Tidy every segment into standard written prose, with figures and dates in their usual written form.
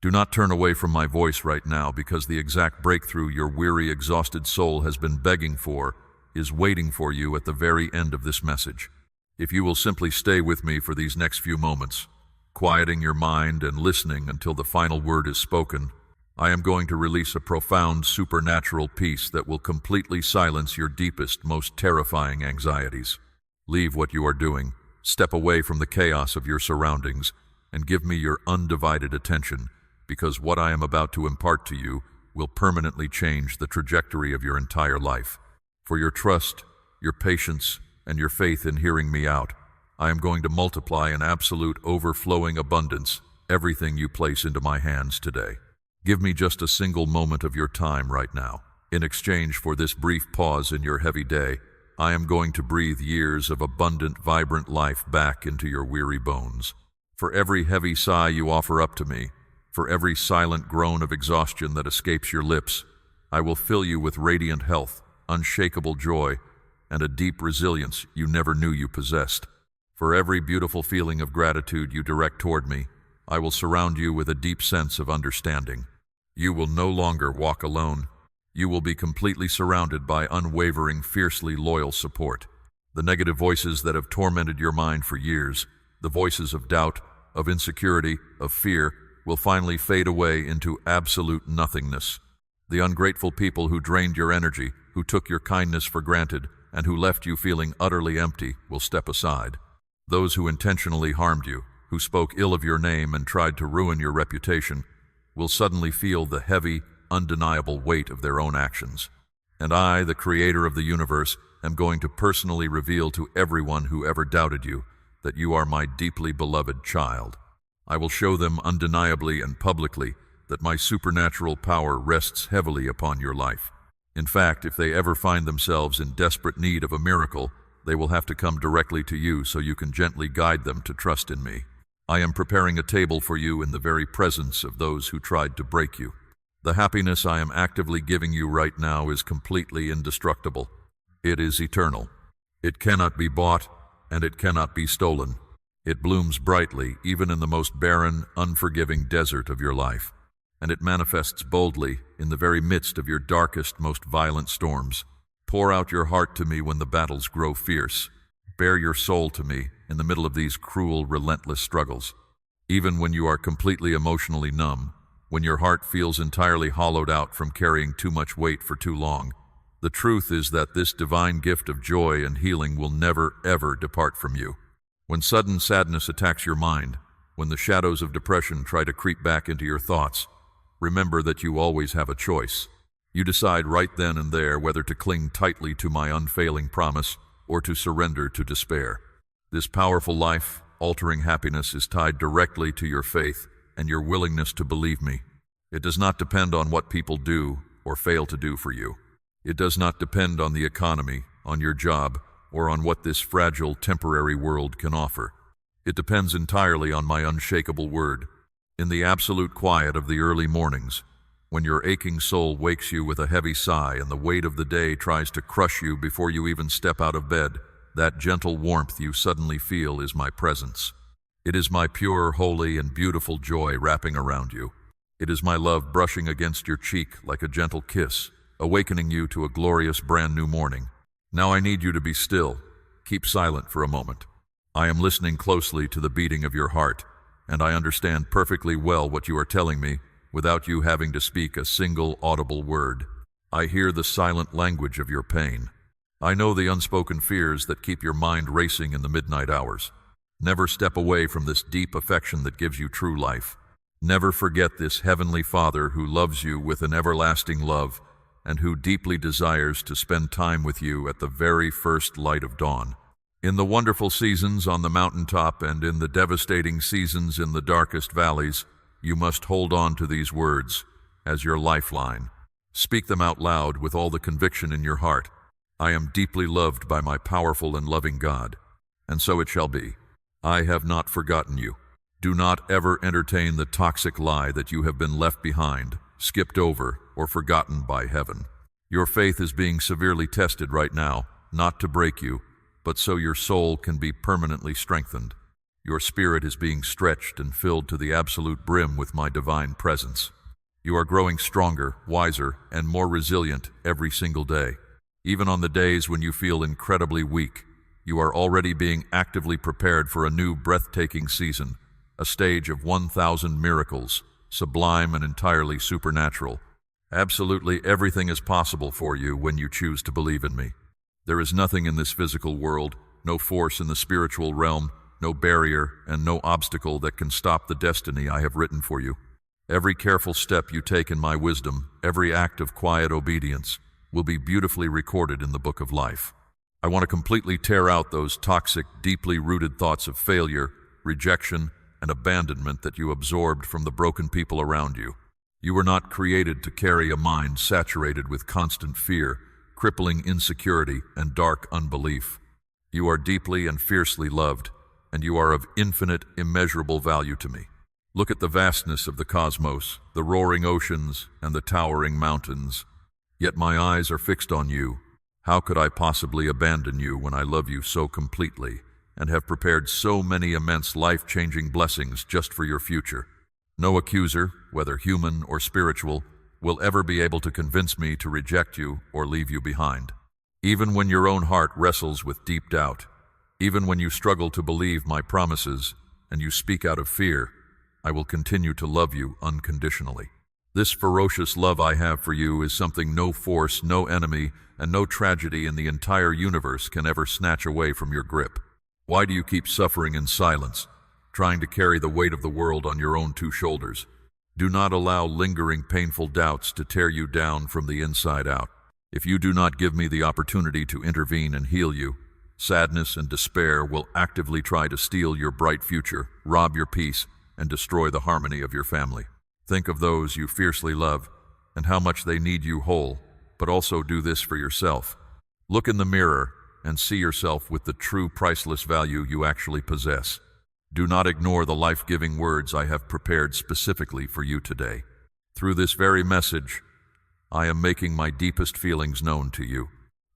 Do not turn away from my voice right now, because the exact breakthrough your weary, exhausted soul has been begging for is waiting for you at the very end of this message. If you will simply stay with me for these next few moments, quieting your mind and listening until the final word is spoken, I am going to release a profound supernatural peace that will completely silence your deepest, most terrifying anxieties. Leave what you are doing, step away from the chaos of your surroundings, and give me your undivided attention, because what I am about to impart to you will permanently change the trajectory of your entire life. For your trust, your patience, and your faith in hearing me out, I am going to multiply in absolute overflowing abundance everything you place into my hands today. Give me just a single moment of your time right now. In exchange for this brief pause in your heavy day, I am going to breathe years of abundant, vibrant life back into your weary bones. For every heavy sigh you offer up to me, for every silent groan of exhaustion that escapes your lips, I will fill you with radiant health, unshakable joy, and a deep resilience you never knew you possessed. For every beautiful feeling of gratitude you direct toward me, I will surround you with a deep sense of understanding. You will no longer walk alone. You will be completely surrounded by unwavering, fiercely loyal support. The negative voices that have tormented your mind for years, the voices of doubt, of insecurity, of fear, will finally fade away into absolute nothingness. The ungrateful people who drained your energy, who took your kindness for granted, and who left you feeling utterly empty will step aside. Those who intentionally harmed you, who spoke ill of your name and tried to ruin your reputation, will suddenly feel the heavy, undeniable weight of their own actions. And I, the creator of the universe, am going to personally reveal to everyone who ever doubted you that you are my deeply beloved child. I will show them undeniably and publicly that my supernatural power rests heavily upon your life. In fact, if they ever find themselves in desperate need of a miracle, they will have to come directly to you so you can gently guide them to trust in me. I am preparing a table for you in the very presence of those who tried to break you. The happiness I am actively giving you right now is completely indestructible. It is eternal. It cannot be bought, and it cannot be stolen. It blooms brightly, even in the most barren, unforgiving desert of your life. And it manifests boldly in the very midst of your darkest, most violent storms. Pour out your heart to me when the battles grow fierce. Bare your soul to me in the middle of these cruel, relentless struggles. Even when you are completely emotionally numb, when your heart feels entirely hollowed out from carrying too much weight for too long, the truth is that this divine gift of joy and healing will never, ever depart from you. When sudden sadness attacks your mind, when the shadows of depression try to creep back into your thoughts, remember that you always have a choice. You decide right then and there whether to cling tightly to my unfailing promise or to surrender to despair. This powerful life-altering happiness is tied directly to your faith and your willingness to believe me. It does not depend on what people do or fail to do for you. It does not depend on the economy, on your job, or on what this fragile, temporary world can offer. It depends entirely on my unshakable word. In the absolute quiet of the early mornings, when your aching soul wakes you with a heavy sigh and the weight of the day tries to crush you before you even step out of bed, that gentle warmth you suddenly feel is my presence. It is my pure, holy, and beautiful joy wrapping around you. It is my love brushing against your cheek like a gentle kiss, awakening you to a glorious brand new morning. Now I need you to be still. Keep silent for a moment. I am listening closely to the beating of your heart, and I understand perfectly well what you are telling me without you having to speak a single audible word. I hear the silent language of your pain. I know the unspoken fears that keep your mind racing in the midnight hours. Never step away from this deep affection that gives you true life. Never forget this heavenly Father who loves you with an everlasting love and who deeply desires to spend time with you at the very first light of dawn. In the wonderful seasons on the mountaintop and in the devastating seasons in the darkest valleys, you must hold on to these words as your lifeline. Speak them out loud with all the conviction in your heart. I am deeply loved by my powerful and loving God, and so it shall be. I have not forgotten you. Do not ever entertain the toxic lie that you have been left behind, skipped over, or forgotten by heaven. Your faith is being severely tested right now, not to break you, but so your soul can be permanently strengthened. Your spirit is being stretched and filled to the absolute brim with my divine presence. You are growing stronger, wiser, and more resilient every single day. Even on the days when you feel incredibly weak, you are already being actively prepared for a new breathtaking season, a stage of 1,000 miracles, sublime and entirely supernatural. Absolutely everything is possible for you when you choose to believe in me. There is nothing in this physical world, no force in the spiritual realm, no barrier and no obstacle that can stop the destiny I have written for you. Every careful step you take in my wisdom, every act of quiet obedience, will be beautifully recorded in the book of life. I want to completely tear out those toxic, deeply rooted thoughts of failure, rejection, and abandonment that you absorbed from the broken people around you. You were not created to carry a mind saturated with constant fear, crippling insecurity, and dark unbelief. You are deeply and fiercely loved, and you are of infinite, immeasurable value to me. Look at the vastness of the cosmos, the roaring oceans, and the towering mountains. Yet my eyes are fixed on you. How could I possibly abandon you when I love you so completely and have prepared so many immense life-changing blessings just for your future? No accuser, whether human or spiritual, will ever be able to convince me to reject you or leave you behind. Even when your own heart wrestles with deep doubt, even when you struggle to believe my promises and you speak out of fear, I will continue to love you unconditionally. This ferocious love I have for you is something no force, no enemy, and no tragedy in the entire universe can ever snatch away from your grip. Why do you keep suffering in silence, trying to carry the weight of the world on your own two shoulders? Do not allow lingering, painful doubts to tear you down from the inside out. If you do not give me the opportunity to intervene and heal you, sadness and despair will actively try to steal your bright future, rob your peace, and destroy the harmony of your family. Think of those you fiercely love and how much they need you whole, but also do this for yourself. Look in the mirror and see yourself with the true priceless value you actually possess. Do not ignore the life-giving words I have prepared specifically for you today. Through this very message, I am making my deepest feelings known to you.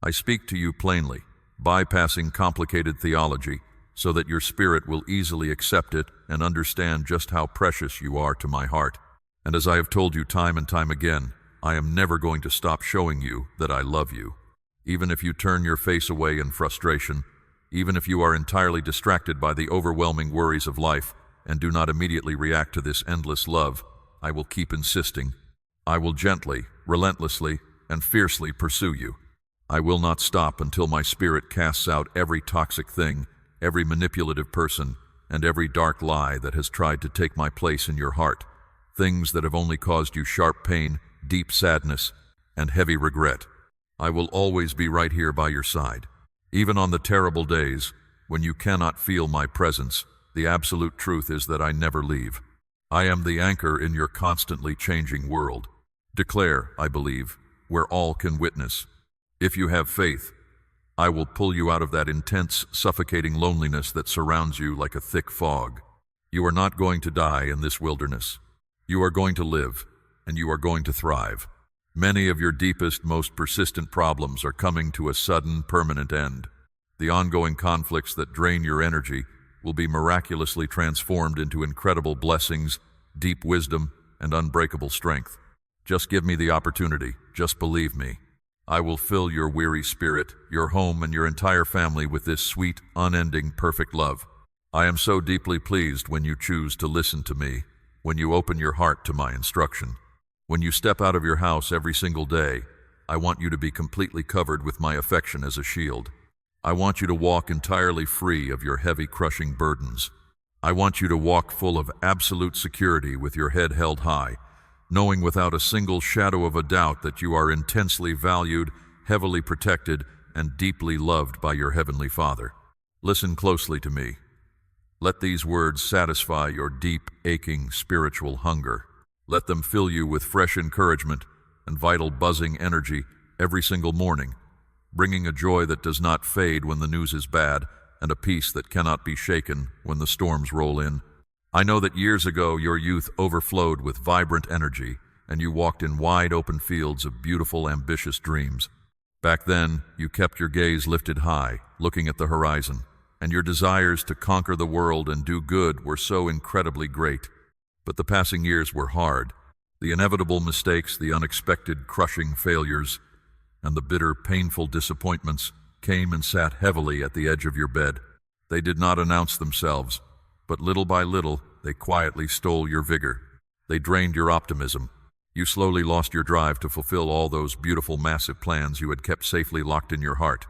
I speak to you plainly, bypassing complicated theology, so that your spirit will easily accept it and understand just how precious you are to my heart. And as I have told you time and time again, I am never going to stop showing you that I love you. Even if you turn your face away in frustration, even if you are entirely distracted by the overwhelming worries of life and do not immediately react to this endless love, I will keep insisting. I will gently, relentlessly, and fiercely pursue you. I will not stop until my spirit casts out every toxic thing, every manipulative person, and every dark lie that has tried to take my place in your heart, things that have only caused you sharp pain, deep sadness, and heavy regret. I will always be right here by your side. Even on the terrible days, when you cannot feel my presence, the absolute truth is that I never leave. I am the anchor in your constantly changing world. Declare, I believe, where all can witness. If you have faith, I will pull you out of that intense, suffocating loneliness that surrounds you like a thick fog. You are not going to die in this wilderness. You are going to live, and you are going to thrive. Many of your deepest, most persistent problems are coming to a sudden, permanent end. The ongoing conflicts that drain your energy will be miraculously transformed into incredible blessings, deep wisdom, and unbreakable strength. Just give me the opportunity. Just believe me. I will fill your weary spirit, your home, and your entire family with this sweet, unending, perfect love. I am so deeply pleased when you choose to listen to me, when you open your heart to my instruction. When you step out of your house every single day, I want you to be completely covered with my affection as a shield. I want you to walk entirely free of your heavy, crushing burdens. I want you to walk full of absolute security with your head held high, knowing without a single shadow of a doubt that you are intensely valued, heavily protected, and deeply loved by your Heavenly Father. Listen closely to me. Let these words satisfy your deep, aching spiritual hunger. Let them fill you with fresh encouragement and vital buzzing energy every single morning, bringing a joy that does not fade when the news is bad and a peace that cannot be shaken when the storms roll in. I know that years ago your youth overflowed with vibrant energy and you walked in wide open fields of beautiful, ambitious dreams. Back then, you kept your gaze lifted high, looking at the horizon. and your desires to conquer the world and do good were so incredibly great. But the passing years were hard. The inevitable mistakes, the unexpected crushing failures, and the bitter, painful disappointments came and sat heavily at the edge of your bed. They did not announce themselves, but little by little they quietly stole your vigor. They drained your optimism. You slowly lost your drive to fulfill all those beautiful, massive plans you had kept safely locked in your heart.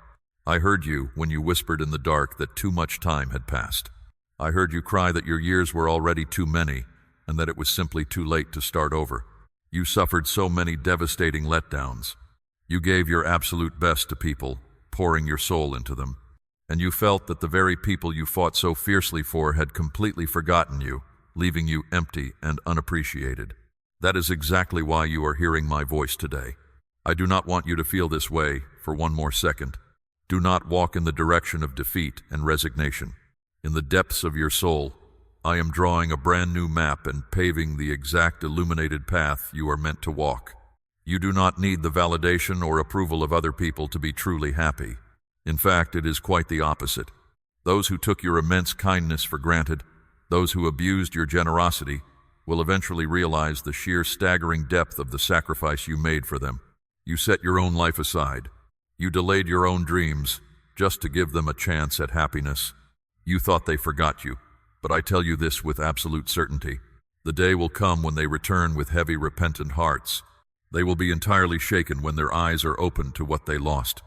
I heard you when you whispered in the dark that too much time had passed. I heard you cry that your years were already too many and that it was simply too late to start over. You suffered so many devastating letdowns. You gave your absolute best to people, pouring your soul into them, and you felt that the very people you fought so fiercely for had completely forgotten you, leaving you empty and unappreciated. That is exactly why you are hearing my voice today. I do not want you to feel this way for one more second. Do not walk in the direction of defeat and resignation. In the depths of your soul, I am drawing a brand new map and paving the exact illuminated path you are meant to walk. You do not need the validation or approval of other people to be truly happy. In fact, it is quite the opposite. Those who took your immense kindness for granted, those who abused your generosity, will eventually realize the sheer staggering depth of the sacrifice you made for them. You set your own life aside. You delayed your own dreams just to give them a chance at happiness. You thought they forgot you, but I tell you this with absolute certainty. The day will come when they return with heavy, repentant hearts. They will be entirely shaken when their eyes are opened to what they lost.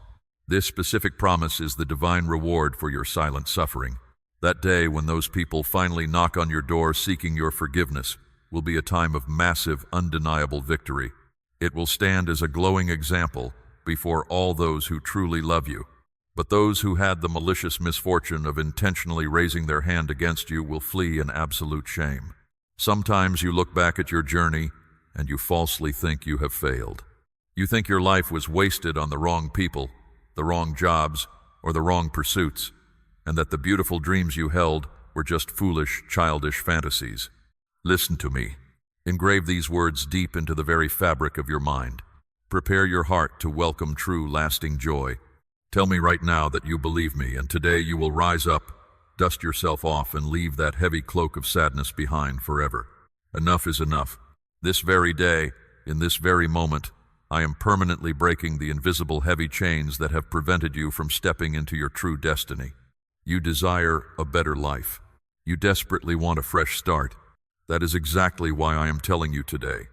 This specific promise is the divine reward for your silent suffering. That day when those people finally knock on your door seeking your forgiveness will be a time of massive, undeniable victory. It will stand as a glowing example before all those who truly love you. But those who had the malicious misfortune of intentionally raising their hand against you will flee in absolute shame. Sometimes you look back at your journey and you falsely think you have failed. You think your life was wasted on the wrong people, the wrong jobs, or the wrong pursuits, and that the beautiful dreams you held were just foolish, childish fantasies. Listen to me. Engrave these words deep into the very fabric of your mind. Prepare your heart to welcome true, lasting joy. Tell me right now that you believe me, and today you will rise up, dust yourself off, and leave that heavy cloak of sadness behind forever. Enough is enough. This very day, in this very moment, I am permanently breaking the invisible heavy chains that have prevented you from stepping into your true destiny. You desire a better life. You desperately want a fresh start. That is exactly why I am telling you today.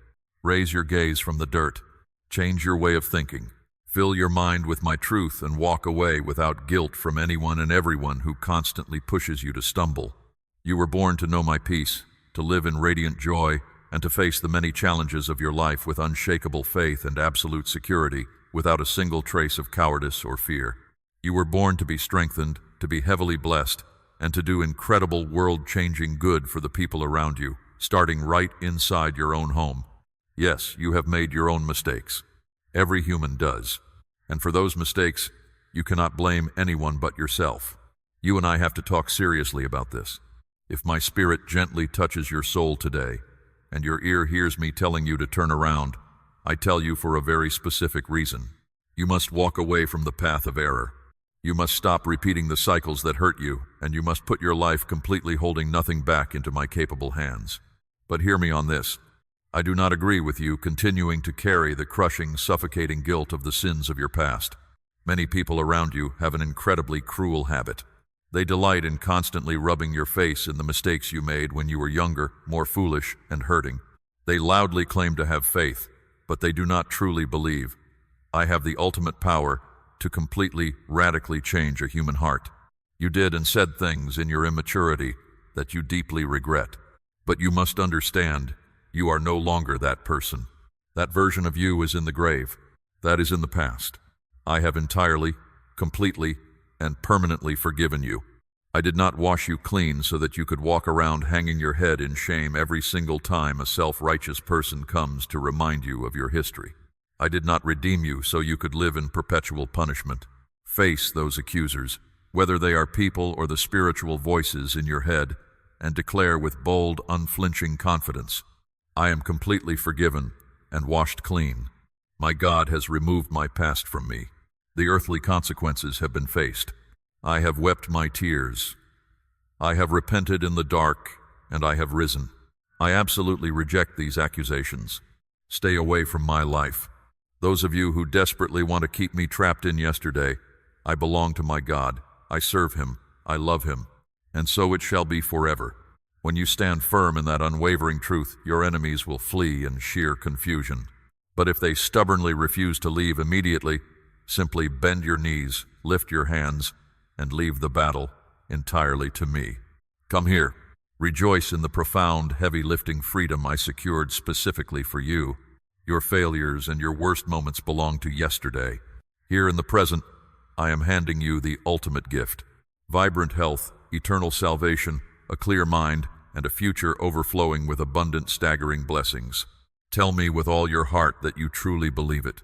Raise your gaze from the dirt. Change your way of thinking. Fill your mind with my truth and walk away without guilt from anyone and everyone who constantly pushes you to stumble. You were born to know my peace, to live in radiant joy, and to face the many challenges of your life with unshakable faith and absolute security, without a single trace of cowardice or fear. You were born to be strengthened, to be heavily blessed, and to do incredible world-changing good for the people around you, starting right inside your own home. Yes, you have made your own mistakes. Every human does. And for those mistakes, you cannot blame anyone but yourself. You and I have to talk seriously about this. If my spirit gently touches your soul today, and your ear hears me telling you to turn around, I tell you for a very specific reason. You must walk away from the path of error. You must stop repeating the cycles that hurt you, and you must put your life completely holding nothing back into my capable hands. But hear me on this. I do not agree with you continuing to carry the crushing, suffocating guilt of the sins of your past. Many people around you have an incredibly cruel habit. They delight in constantly rubbing your face in the mistakes you made when you were younger, more foolish, and hurting. They loudly claim to have faith, but they do not truly believe. I have the ultimate power to completely, radically change a human heart. You did and said things in your immaturity that you deeply regret. But you must understand, you are no longer that person. That version of you is in the grave. That is in the past. I have entirely, completely, and permanently forgiven you. I did not wash you clean so that you could walk around hanging your head in shame every single time a self-righteous person comes to remind you of your history. I did not redeem you so you could live in perpetual punishment. Face those accusers, whether they are people or the spiritual voices in your head, and declare with bold, unflinching confidence, I am completely forgiven and washed clean. My God has removed my past from me. The earthly consequences have been faced. I have wept my tears. I have repented in the dark, and I have risen. I absolutely reject these accusations. Stay away from my life. Those of you who desperately want to keep me trapped in yesterday, I belong to my God. I serve Him. I love Him. And so it shall be forever. When you stand firm in that unwavering truth, your enemies will flee in sheer confusion. But if they stubbornly refuse to leave immediately, simply bend your knees, lift your hands, and leave the battle entirely to me. Come here. Rejoice in the profound, heavy-lifting freedom I secured specifically for you. Your failures and your worst moments belong to yesterday. Here in the present, I am handing you the ultimate gift: vibrant health, eternal salvation, a clear mind, and a future overflowing with abundant, staggering blessings. Tell me with all your heart that you truly believe it.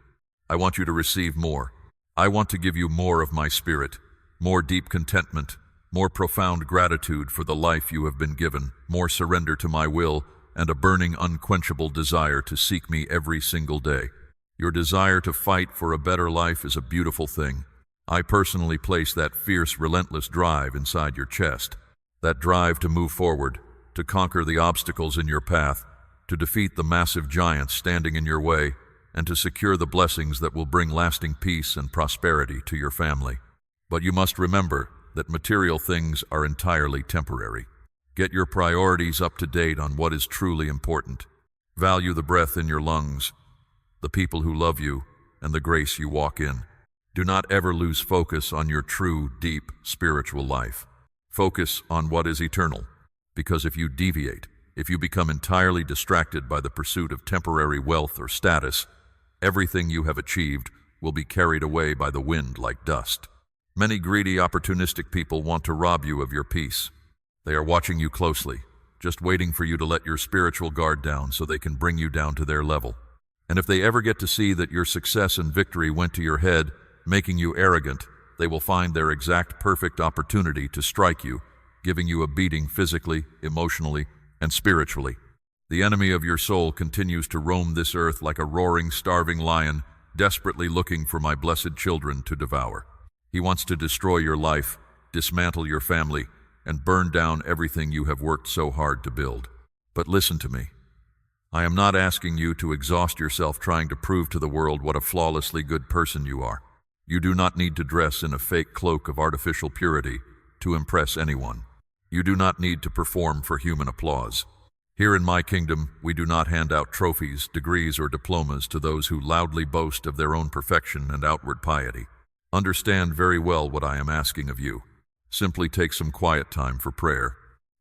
I want you to receive more. I want to give you more of my Spirit, more deep contentment, more profound gratitude for the life you have been given, more surrender to my will, and a burning, unquenchable desire to seek me every single day. Your desire to fight for a better life is a beautiful thing. I personally place that fierce, relentless drive inside your chest. That drive to move forward, to conquer the obstacles in your path, to defeat the massive giants standing in your way, and to secure the blessings that will bring lasting peace and prosperity to your family. But you must remember that material things are entirely temporary. Get your priorities up to date on what is truly important. Value the breath in your lungs, the people who love you, and the grace you walk in. Do not ever lose focus on your true, deep, spiritual life. Focus on what is eternal, because if you deviate, if you become entirely distracted by the pursuit of temporary wealth or status, everything you have achieved will be carried away by the wind like dust. Many greedy, opportunistic people want to rob you of your peace. They are watching you closely, just waiting for you to let your spiritual guard down so they can bring you down to their level. And if they ever get to see that your success and victory went to your head, making you arrogant, they will find their exact perfect opportunity to strike you, giving you a beating physically, emotionally, and spiritually. The enemy of your soul continues to roam this earth like a roaring, starving lion, desperately looking for my blessed children to devour. He wants to destroy your life, dismantle your family, and burn down everything you have worked so hard to build. But listen to me. I am not asking you to exhaust yourself trying to prove to the world what a flawlessly good person you are. You do not need to dress in a fake cloak of artificial purity to impress anyone. You do not need to perform for human applause. Here in my kingdom, we do not hand out trophies, degrees, or diplomas to those who loudly boast of their own perfection and outward piety. Understand very well what I am asking of you. Simply take some quiet time for prayer.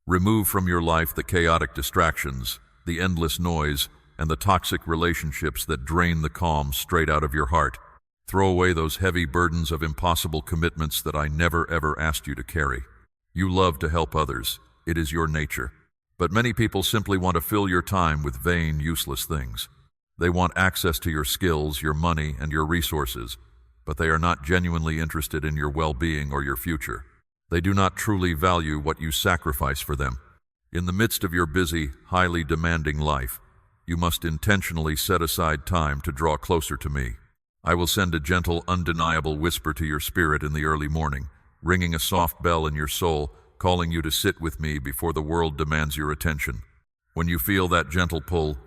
Remove from your life the chaotic distractions, the endless noise, and the toxic relationships that drain the calm straight out of your heart. Throw away those heavy burdens of impossible commitments that I never ever asked you to carry. You love to help others. It is your nature. But many people simply want to fill your time with vain, useless things. They want access to your skills, your money, and your resources, but they are not genuinely interested in your well-being or your future. They do not truly value what you sacrifice for them. In the midst of your busy, highly demanding life, you must intentionally set aside time to draw closer to me. I will send a gentle, undeniable whisper to your spirit in the early morning, ringing a soft bell in your soul, calling you to sit with me before the world demands your attention. When you feel that gentle pull,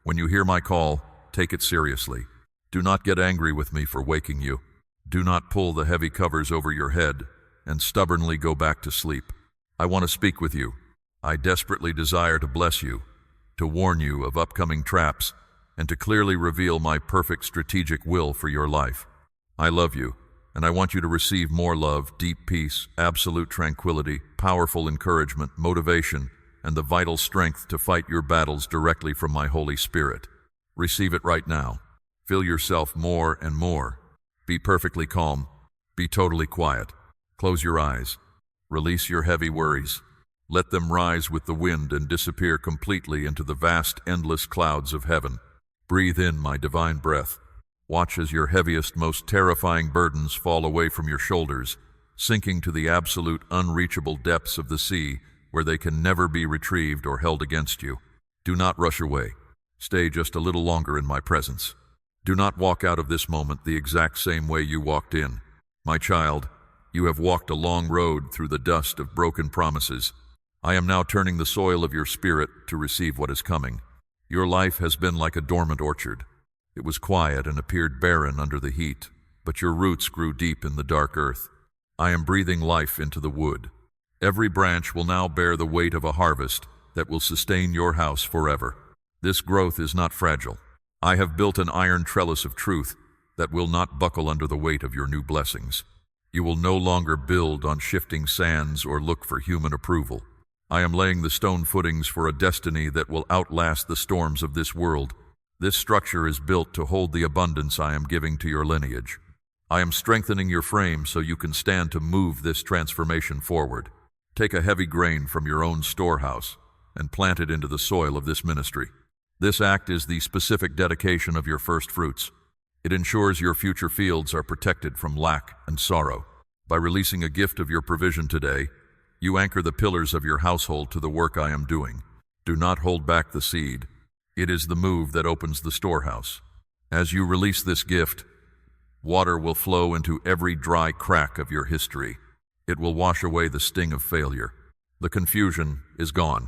when you hear my call, take it seriously. Do not get angry with me for waking you. Do not pull the heavy covers over your head and stubbornly go back to sleep. I want to speak with you. I desperately desire to bless you, to warn you of upcoming traps, and to clearly reveal my perfect strategic will for your life. I love you, and I want you to receive more love, deep peace, absolute tranquility, powerful encouragement, motivation, and the vital strength to fight your battles directly from my Holy Spirit. Receive it right now. Feel yourself more and more. Be perfectly calm. Be totally quiet. Close your eyes. Release your heavy worries. Let them rise with the wind and disappear completely into the vast, endless clouds of heaven. Breathe in my divine breath. Watch as your heaviest, most terrifying burdens fall away from your shoulders, sinking to the absolute, unreachable depths of the sea where they can never be retrieved or held against you. Do not rush away. Stay just a little longer in my presence. Do not walk out of this moment the exact same way you walked in. My child, You have walked a long road through the dust of broken promises. I am now turning the soil of your spirit to receive what is coming. Your life has been like a dormant orchard. It was quiet and appeared barren under the heat, but your roots grew deep in the dark earth. I am breathing life into the wood. Every branch will now bear the weight of a harvest that will sustain your house forever. This growth is not fragile. I have built an iron trellis of truth that will not buckle under the weight of your new blessings. You will no longer build on shifting sands or look for human approval. I am laying the stone footings for a destiny that will outlast the storms of this world. This structure is built to hold the abundance I am giving to your lineage. I am strengthening your frame so you can stand to move this transformation forward. Take a heavy grain from your own storehouse and plant it into the soil of this ministry. This act is the specific dedication of your first fruits. It ensures your future fields are protected from lack and sorrow. By releasing a gift of your provision today, you anchor the pillars of your household to the work I am doing. Do not hold back the seed. It is the move that opens the storehouse. As you release this gift, water will flow into every dry crack of your history. It will wash away the sting of failure. The confusion is gone.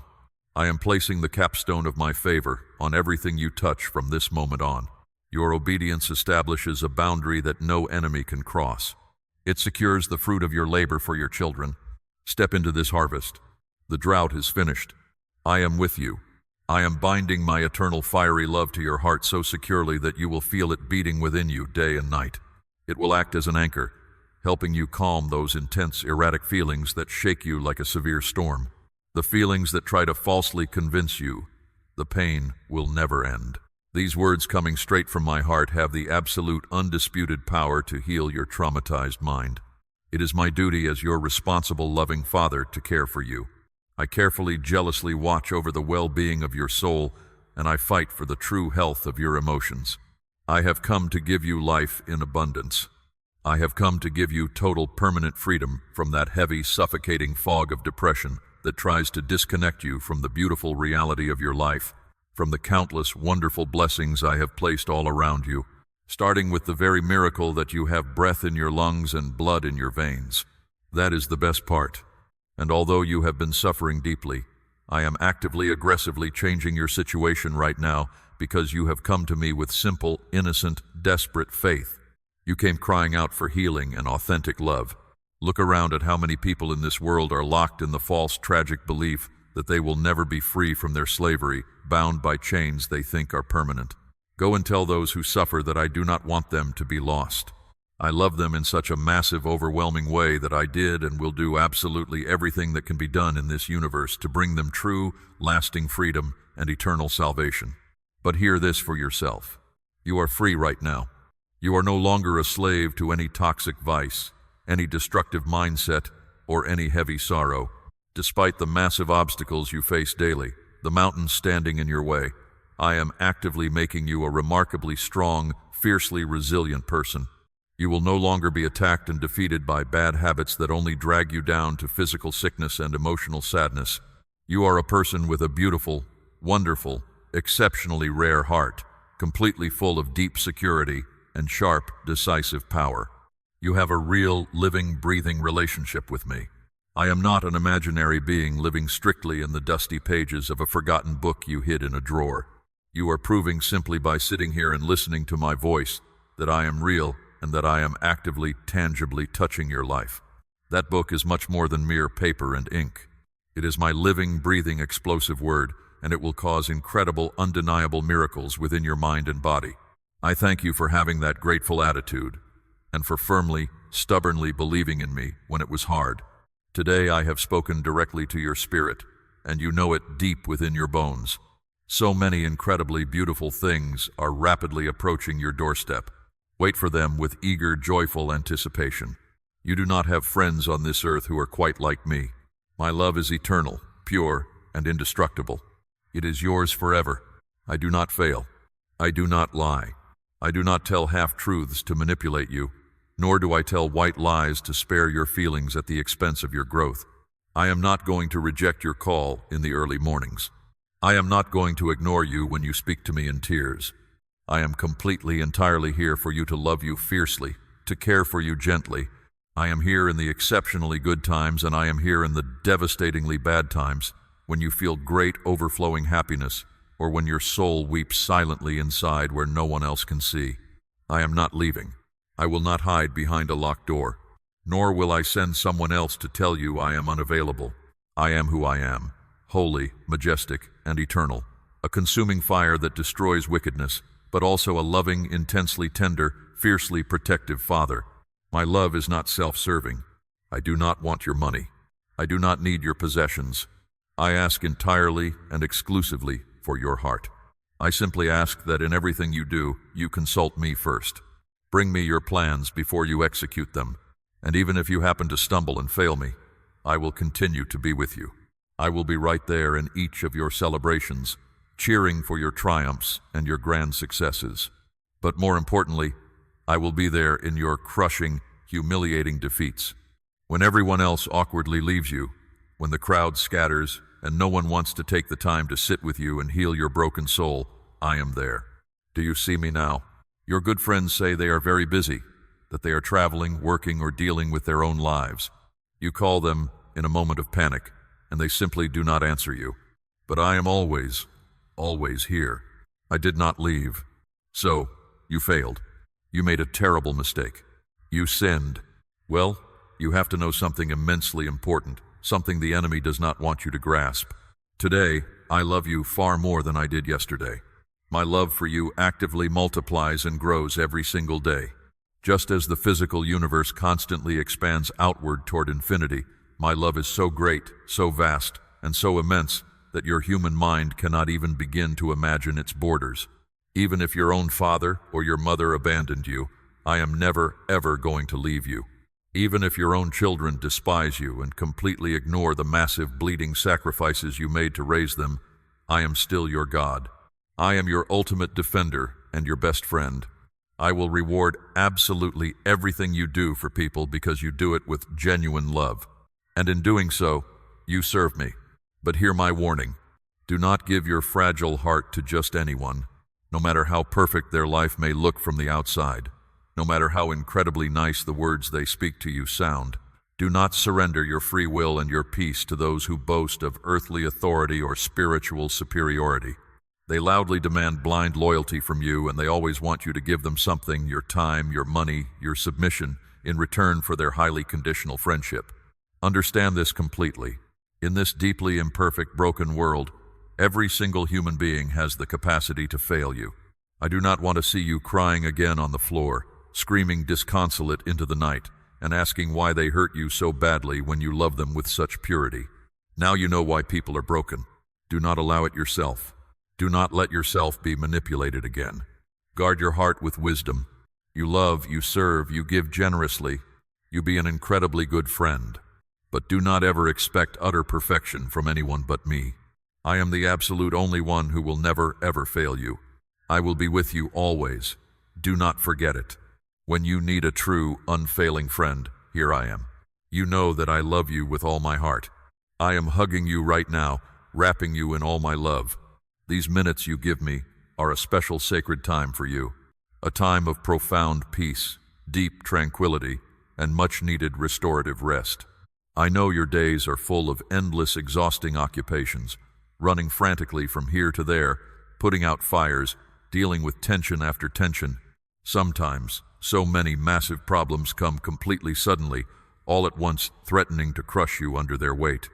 I am placing the capstone of my favor on everything you touch from this moment on. Your obedience establishes a boundary that no enemy can cross. It secures the fruit of your labor for your children. Step into this harvest. The drought is finished. I am with you. I am binding my eternal fiery love to your heart so securely that you will feel it beating within you day and night. It will act as an anchor, helping you calm those intense, erratic feelings that shake you like a severe storm. The feelings that try to falsely convince you the pain will never end. These words coming straight from my heart have the absolute, undisputed power to heal your traumatized mind. It is my duty as your responsible, loving father to care for you. I carefully, jealously watch over the well-being of your soul, and I fight for the true health of your emotions. I have come to give you life in abundance. I have come to give you total, permanent freedom from that heavy, suffocating fog of depression that tries to disconnect you from the beautiful reality of your life, from the countless wonderful blessings I have placed all around you, starting with the very miracle that you have breath in your lungs and blood in your veins. That is the best part. And although you have been suffering deeply, I am actively, aggressively changing your situation right now because you have come to me with simple, innocent, desperate faith. You came crying out for healing and authentic love. Look around at how many people in this world are locked in the false, tragic belief that they will never be free from their slavery, bound by chains they think are permanent. Go and tell those who suffer that I do not want them to be lost. I love them in such a massive, overwhelming way that I did and will do absolutely everything that can be done in this universe to bring them true, lasting freedom and eternal salvation. But hear this for yourself. You are free right now. You are no longer a slave to any toxic vice, any destructive mindset, or any heavy sorrow. Despite the massive obstacles you face daily, the mountains standing in your way, I am actively making you a remarkably strong, fiercely resilient person. You will no longer be attacked and defeated by bad habits that only drag you down to physical sickness and emotional sadness. You are a person with a beautiful, wonderful, exceptionally rare heart, completely full of deep security and sharp, decisive power. You have a real, living, breathing relationship with me. I am not an imaginary being living strictly in the dusty pages of a forgotten book you hid in a drawer. You are proving simply by sitting here and listening to my voice that I am real and that I am actively, tangibly touching your life. That book is much more than mere paper and ink. It is my living, breathing, explosive word, and it will cause incredible, undeniable miracles within your mind and body. I thank you for having that grateful attitude and for firmly, stubbornly believing in me when it was hard. Today I have spoken directly to your spirit, and you know it deep within your bones. So many incredibly beautiful things are rapidly approaching your doorstep. Wait for them with eager, joyful anticipation. You do not have friends on this earth who are quite like me. My love is eternal, pure, and indestructible. It is yours forever. I do not fail. I do not lie. I do not tell half-truths to manipulate you, nor do I tell white lies to spare your feelings at the expense of your growth. I am not going to reject your call in the early mornings. I am not going to ignore you when you speak to me in tears. I am completely, entirely here for you to love you fiercely, to care for you gently, I am here in the exceptionally good times, and I am here in the devastatingly bad times, when you feel great overflowing happiness, or when your soul weeps silently inside where no one else can see. I am not leaving. I will not hide behind a locked door, nor will I send someone else to tell you I am unavailable. I am who I am, holy, majestic, and eternal, a consuming fire that destroys wickedness, but also a loving, intensely tender, fiercely protective Father. My love is not self-serving. I do not want your money. I do not need your possessions. I ask entirely and exclusively for your heart. I simply ask that in everything you do, you consult me first. Bring me your plans before you execute them, and even if you happen to stumble and fail me, I will continue to be with you. I will be right there in each of your celebrations, cheering for your triumphs and your grand successes. But more importantly, I will be there in your crushing, humiliating defeats. When everyone else awkwardly leaves you, when the crowd scatters and no one wants to take the time to sit with you and heal your broken soul, I am there. Do you see me now? Your good friends say they are very busy, that they are traveling, working, or dealing with their own lives. You call them in a moment of panic, and they simply do not answer you. But I am always here. I did not leave. So, you failed. You made a terrible mistake. You sinned. Well, you have to know something immensely important, something the enemy does not want you to grasp. Today, I love you far more than I did yesterday. My love for you actively multiplies and grows every single day. Just as the physical universe constantly expands outward toward infinity, my love is so great, so vast, and so immense that your human mind cannot even begin to imagine its borders. Even if your own father or your mother abandoned you, I am never, ever going to leave you. Even if your own children despise you and completely ignore the massive bleeding sacrifices you made to raise them, I am still your God. I am your ultimate defender and your best friend. I will reward absolutely everything you do for people because you do it with genuine love. And in doing so, you serve me. But hear my warning. Do not give your fragile heart to just anyone, no matter how perfect their life may look from the outside, no matter how incredibly nice the words they speak to you sound. Do not surrender your free will and your peace to those who boast of earthly authority or spiritual superiority. They loudly demand blind loyalty from you, and they always want you to give them something, your time, your money, your submission, in return for their highly conditional friendship. Understand this completely. In this deeply imperfect, broken world, every single human being has the capacity to fail you. I do not want to see you crying again on the floor, screaming disconsolate into the night, and asking why they hurt you so badly when you love them with such purity. Now you know why people are broken. Do not allow it yourself. Do not let yourself be manipulated again. Guard your heart with wisdom. You love, you serve, you give generously. You be an incredibly good friend. But do not ever expect utter perfection from anyone but me. I am the absolute only one who will never, ever fail you. I will be with you always. Do not forget it. When you need a true, unfailing friend, here I am. You know that I love you with all my heart. I am hugging you right now, wrapping you in all my love. These minutes you give me are a special sacred time for you, a time of profound peace, deep tranquility, and much-needed restorative rest. I know your days are full of endless, exhausting occupations, running frantically from here to there, putting out fires, dealing with tension after tension. Sometimes, so many massive problems come completely suddenly, all at once threatening to crush you under their weight.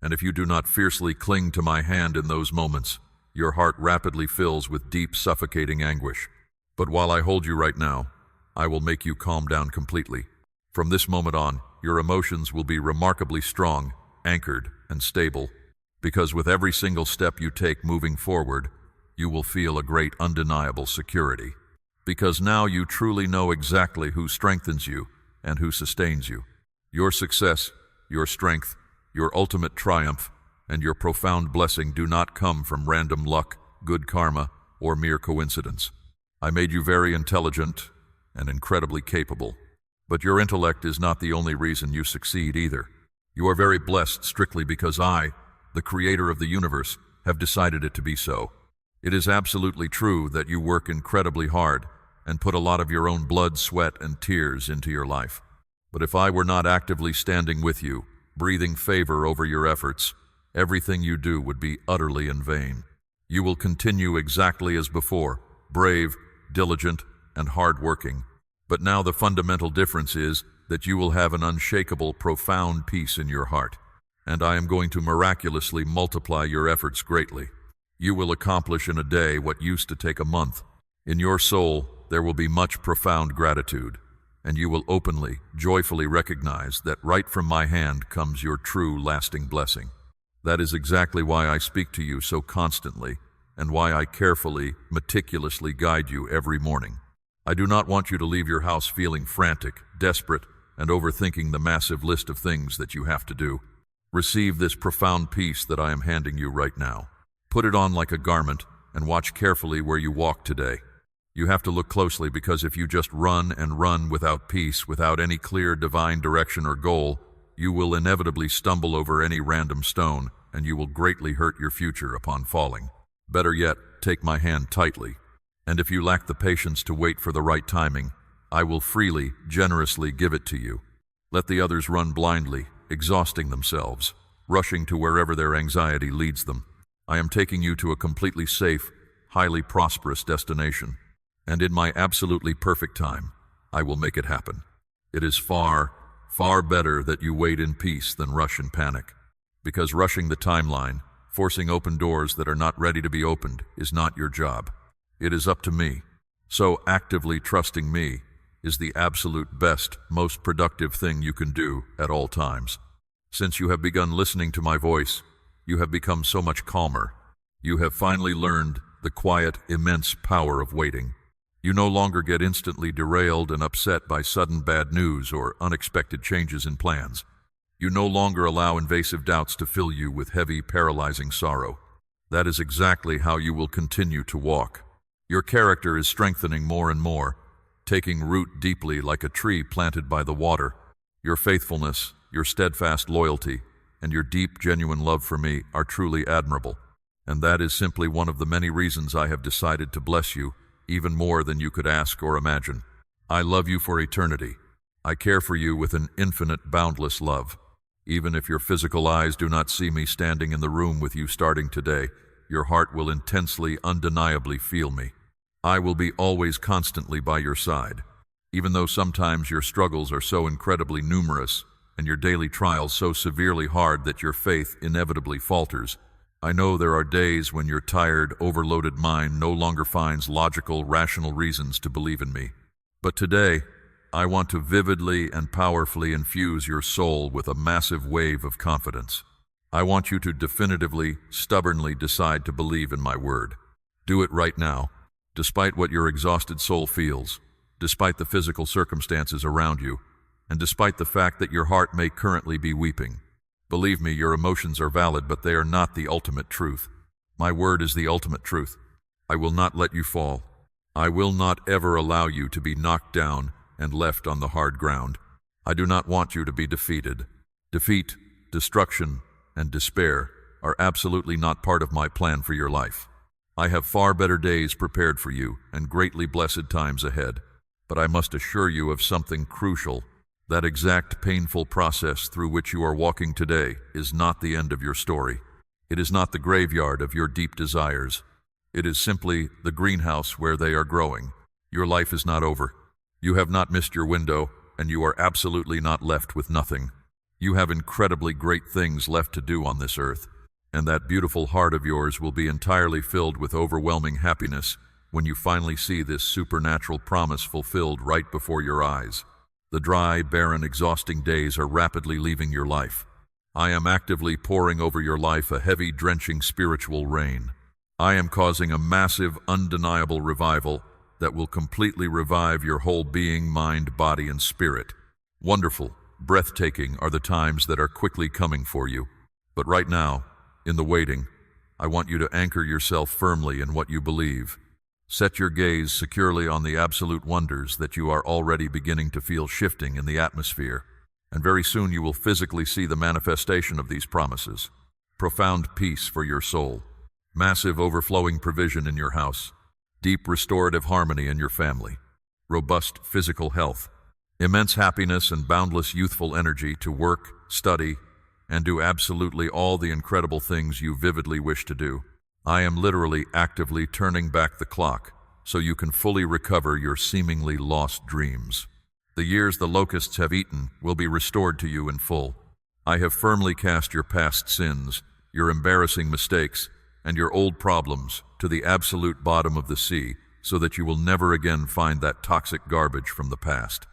And if you do not fiercely cling to my hand in those moments, your heart rapidly fills with deep, suffocating anguish. But while I hold you right now, I will make you calm down completely. From this moment on, your emotions will be remarkably strong, anchored, and stable, because with every single step you take moving forward, you will feel a great undeniable security. Because now you truly know exactly who strengthens you and who sustains you. Your success, your strength, your ultimate triumph, and your profound blessing do not come from random luck, good karma, or mere coincidence. I made you very intelligent and incredibly capable. But your intellect is not the only reason you succeed either. You are very blessed strictly because I, the creator of the universe, have decided it to be so. It is absolutely true that you work incredibly hard and put a lot of your own blood, sweat, and tears into your life. But if I were not actively standing with you, breathing favor over your efforts, everything you do would be utterly in vain. You will continue exactly as before, brave, diligent, and hard-working. But now the fundamental difference is that you will have an unshakable, profound peace in your heart, and I am going to miraculously multiply your efforts greatly. You will accomplish in a day what used to take a month. In your soul, there will be much profound gratitude, and you will openly, joyfully recognize that right from my hand comes your true, lasting blessing. That is exactly why I speak to you so constantly, and why I carefully, meticulously guide you every morning. I do not want you to leave your house feeling frantic, desperate, and overthinking the massive list of things that you have to do. Receive this profound peace that I am handing you right now. Put it on like a garment, and watch carefully where you walk today. You have to look closely, because if you just run and run without peace, without any clear divine direction or goal, you will inevitably stumble over any random stone, and you will greatly hurt your future upon falling. Better yet, take my hand tightly. And if you lack the patience to wait for the right timing, I will freely, generously give it to you. Let the others run blindly, exhausting themselves, rushing to wherever their anxiety leads them. I am taking you to a completely safe, highly prosperous destination. And in my absolutely perfect time, I will make it happen. It is far, far better that you wait in peace than rush in panic. Because rushing the timeline, forcing open doors that are not ready to be opened, is not your job. It is up to me. So actively trusting me is the absolute best, most productive thing you can do at all times. Since you have begun listening to my voice, you have become so much calmer. You have finally learned the quiet, immense power of waiting. You no longer get instantly derailed and upset by sudden bad news or unexpected changes in plans. You no longer allow invasive doubts to fill you with heavy, paralyzing sorrow. That is exactly how you will continue to walk. Your character is strengthening more and more, taking root deeply like a tree planted by the water. Your faithfulness, your steadfast loyalty, and your deep, genuine love for me are truly admirable. And that is simply one of the many reasons I have decided to bless you, even more than you could ask or imagine. I love you for eternity. I care for you with an infinite, boundless love. Even if your physical eyes do not see me standing in the room with you starting today, your heart will intensely, undeniably feel me. I will be always constantly by your side. Even though sometimes your struggles are so incredibly numerous and your daily trials so severely hard that your faith inevitably falters, I know there are days when your tired, overloaded mind no longer finds logical, rational reasons to believe in me. But today, I want to vividly and powerfully infuse your soul with a massive wave of confidence. I want you to definitively, stubbornly decide to believe in my word. Do it right now, despite what your exhausted soul feels, despite the physical circumstances around you, and despite the fact that your heart may currently be weeping. Believe me, your emotions are valid, but they are not the ultimate truth. My word is the ultimate truth. I will not let you fall. I will not ever allow you to be knocked down and left on the hard ground. I do not want you to be defeated. Defeat, destruction, and despair are absolutely not part of my plan for your life. I have far better days prepared for you and greatly blessed times ahead. But I must assure you of something crucial. That exact painful process through which you are walking today is not the end of your story. It is not the graveyard of your deep desires. It is simply the greenhouse where they are growing. Your life is not over. You have not missed your window, and you are absolutely not left with nothing. You have incredibly great things left to do on this earth, and that beautiful heart of yours will be entirely filled with overwhelming happiness when you finally see this supernatural promise fulfilled right before your eyes. The dry, barren, exhausting days are rapidly leaving your life. I am actively pouring over your life a heavy, drenching spiritual rain. I am causing a massive, undeniable revival that will completely revive your whole being, mind, body, and spirit. Wonderful, breathtaking are the times that are quickly coming for you. But right now, in the waiting, I want you to anchor yourself firmly in what you believe. Set your gaze securely on the absolute wonders that you are already beginning to feel shifting in the atmosphere, and very soon you will physically see the manifestation of these promises. Profound peace for your soul, massive overflowing provision in your house, deep restorative harmony in your family, robust physical health, immense happiness and boundless youthful energy to work, study, and do absolutely all the incredible things you vividly wish to do. I am literally actively turning back the clock so you can fully recover your seemingly lost dreams. The years the locusts have eaten will be restored to you in full. I have firmly cast your past sins, your embarrassing mistakes, and your old problems to the absolute bottom of the sea so that you will never again find that toxic garbage from the past.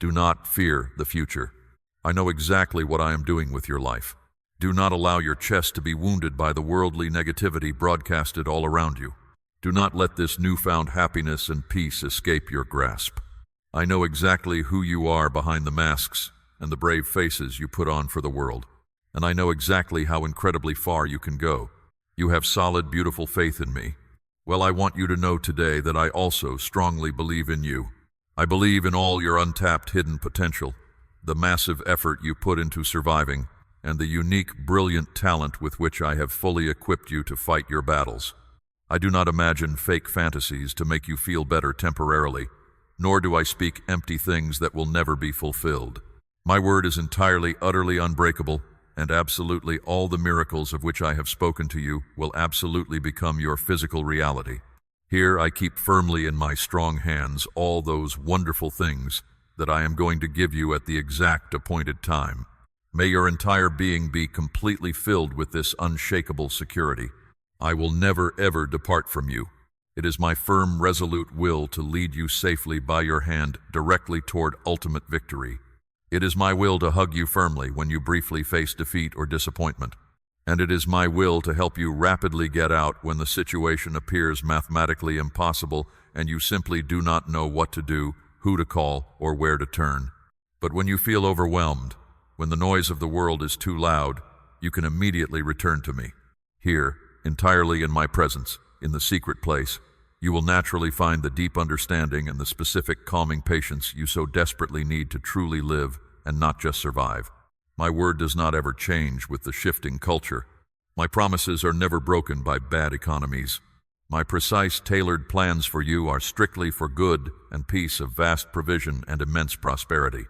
Do not fear the future. I know exactly what I am doing with your life. Do not allow your chest to be wounded by the worldly negativity broadcasted all around you. Do not let this newfound happiness and peace escape your grasp. I know exactly who you are behind the masks and the brave faces you put on for the world, and I know exactly how incredibly far you can go. You have solid, beautiful faith in me. Well, I want you to know today that I also strongly believe in you. I believe in all your untapped hidden potential, the massive effort you put into surviving, and the unique, brilliant talent with which I have fully equipped you to fight your battles. I do not imagine fake fantasies to make you feel better temporarily, nor do I speak empty things that will never be fulfilled. My word is entirely, utterly unbreakable, and absolutely all the miracles of which I have spoken to you will absolutely become your physical reality. Here I keep firmly in my strong hands all those wonderful things that I am going to give you at the exact appointed time. May your entire being be completely filled with this unshakable security. I will never ever depart from you. It is my firm, resolute will to lead you safely by your hand directly toward ultimate victory. It is my will to hug you firmly when you briefly face defeat or disappointment. And it is my will to help you rapidly get out when the situation appears mathematically impossible and you simply do not know what to do, who to call, or where to turn. But when you feel overwhelmed, when the noise of the world is too loud, you can immediately return to me. Here, entirely in my presence, in the secret place, you will naturally find the deep understanding and the specific calming patience you so desperately need to truly live and not just survive. My word does not ever change with the shifting culture. My promises are never broken by bad economies. My precise, tailored plans for you are strictly for good and peace of vast provision and immense prosperity.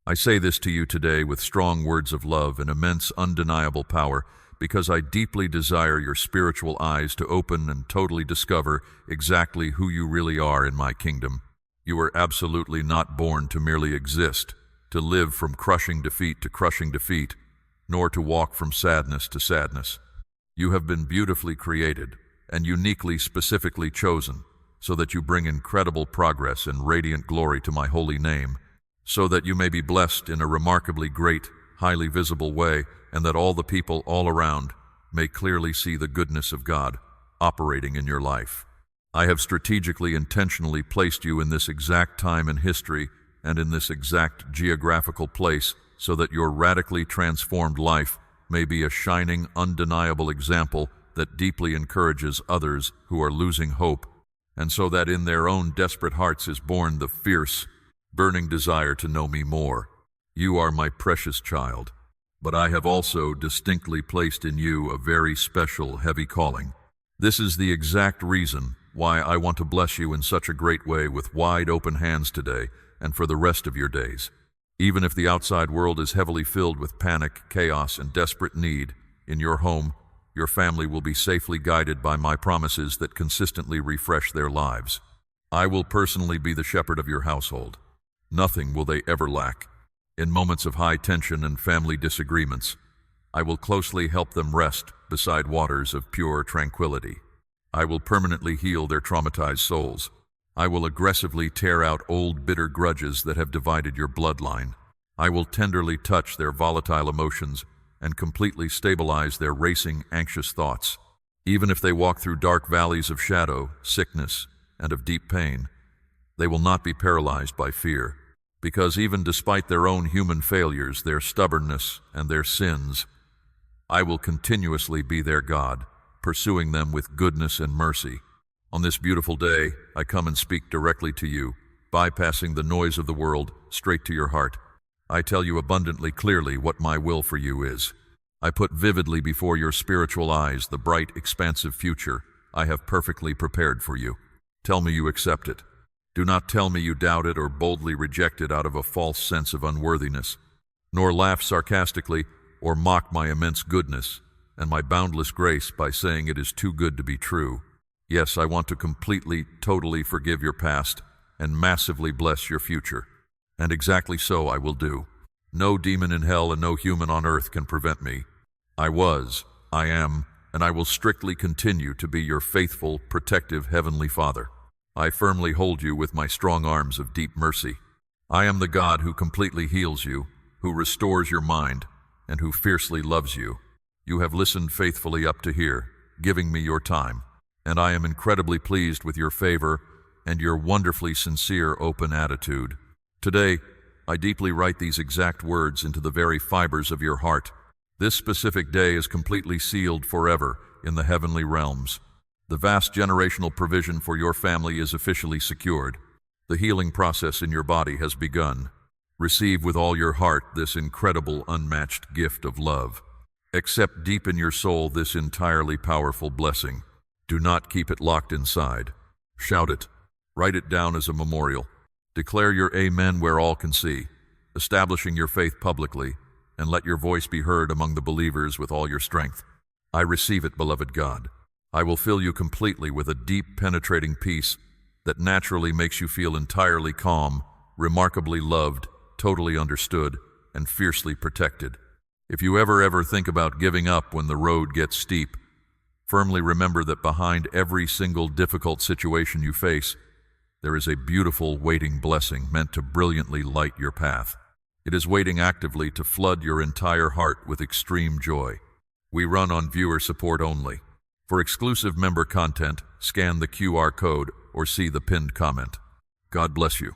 I say this to you today with strong words of love and immense, undeniable power, because I deeply desire your spiritual eyes to open and totally discover exactly who you really are in my kingdom. You are absolutely not born to merely exist, to live from crushing defeat, nor to walk from sadness to sadness. You have been beautifully created and uniquely, specifically chosen, so that you bring incredible progress and radiant glory to my holy name, so that you may be blessed in a remarkably great, highly visible way, and that all the people all around may clearly see the goodness of God operating in your life. I have strategically, intentionally placed you in this exact time in history and in this exact geographical place so that your radically transformed life may be a shining, undeniable example that deeply encourages others who are losing hope, and so that in their own desperate hearts is born the fierce, burning desire to know me more. You are my precious child, but I have also distinctly placed in you a very special, heavy calling. This is the exact reason why I want to bless you in such a great way with wide open hands today and for the rest of your days. Even if the outside world is heavily filled with panic, chaos, and desperate need, in your home, your family will be safely guided by my promises that consistently refresh their lives. I will personally be the shepherd of your household. Nothing will they ever lack. In moments of high tension and family disagreements, I will closely help them rest beside waters of pure tranquility. I will permanently heal their traumatized souls. I will aggressively tear out old bitter grudges that have divided your bloodline. I will tenderly touch their volatile emotions and completely stabilize their racing, anxious thoughts. Even if they walk through dark valleys of shadow, sickness, and of deep pain, they will not be paralyzed by fear, because even despite their own human failures, their stubbornness, and their sins, I will continuously be their God, pursuing them with goodness and mercy. On this beautiful day, I come and speak directly to you, bypassing the noise of the world, straight to your heart. I tell you abundantly clearly what my will for you is. I put vividly before your spiritual eyes the bright, expansive future I have perfectly prepared for you. Tell me you accept it. Do not tell me you doubt it or boldly reject it out of a false sense of unworthiness, nor laugh sarcastically or mock my immense goodness and my boundless grace by saying it is too good to be true. Yes, I want to completely, totally forgive your past and massively bless your future. And exactly so I will do. No demon in hell and no human on earth can prevent me. I was, I am, and I will strictly continue to be your faithful, protective Heavenly Father. I firmly hold you with my strong arms of deep mercy. I am the God who completely heals you, who restores your mind, and who fiercely loves you. You have listened faithfully up to here, giving me your time, and I am incredibly pleased with your favor and your wonderfully sincere, open attitude. Today, I deeply write these exact words into the very fibers of your heart. This specific day is completely sealed forever in the heavenly realms. The vast generational provision for your family is officially secured. The healing process in your body has begun. Receive with all your heart this incredible, unmatched gift of love. Accept deep in your soul this entirely powerful blessing. Do not keep it locked inside. Shout it. Write it down as a memorial. Declare your amen where all can see, establishing your faith publicly, and let your voice be heard among the believers with all your strength. I receive it, beloved God. I will fill you completely with a deep, penetrating peace that naturally makes you feel entirely calm, remarkably loved, totally understood, and fiercely protected. If you ever think about giving up when the road gets steep, firmly remember that behind every single difficult situation you face, there is a beautiful waiting blessing meant to brilliantly light your path. It is waiting actively to flood your entire heart with extreme joy. We run on viewer support only. For exclusive member content, scan the QR code or see the pinned comment. God bless you.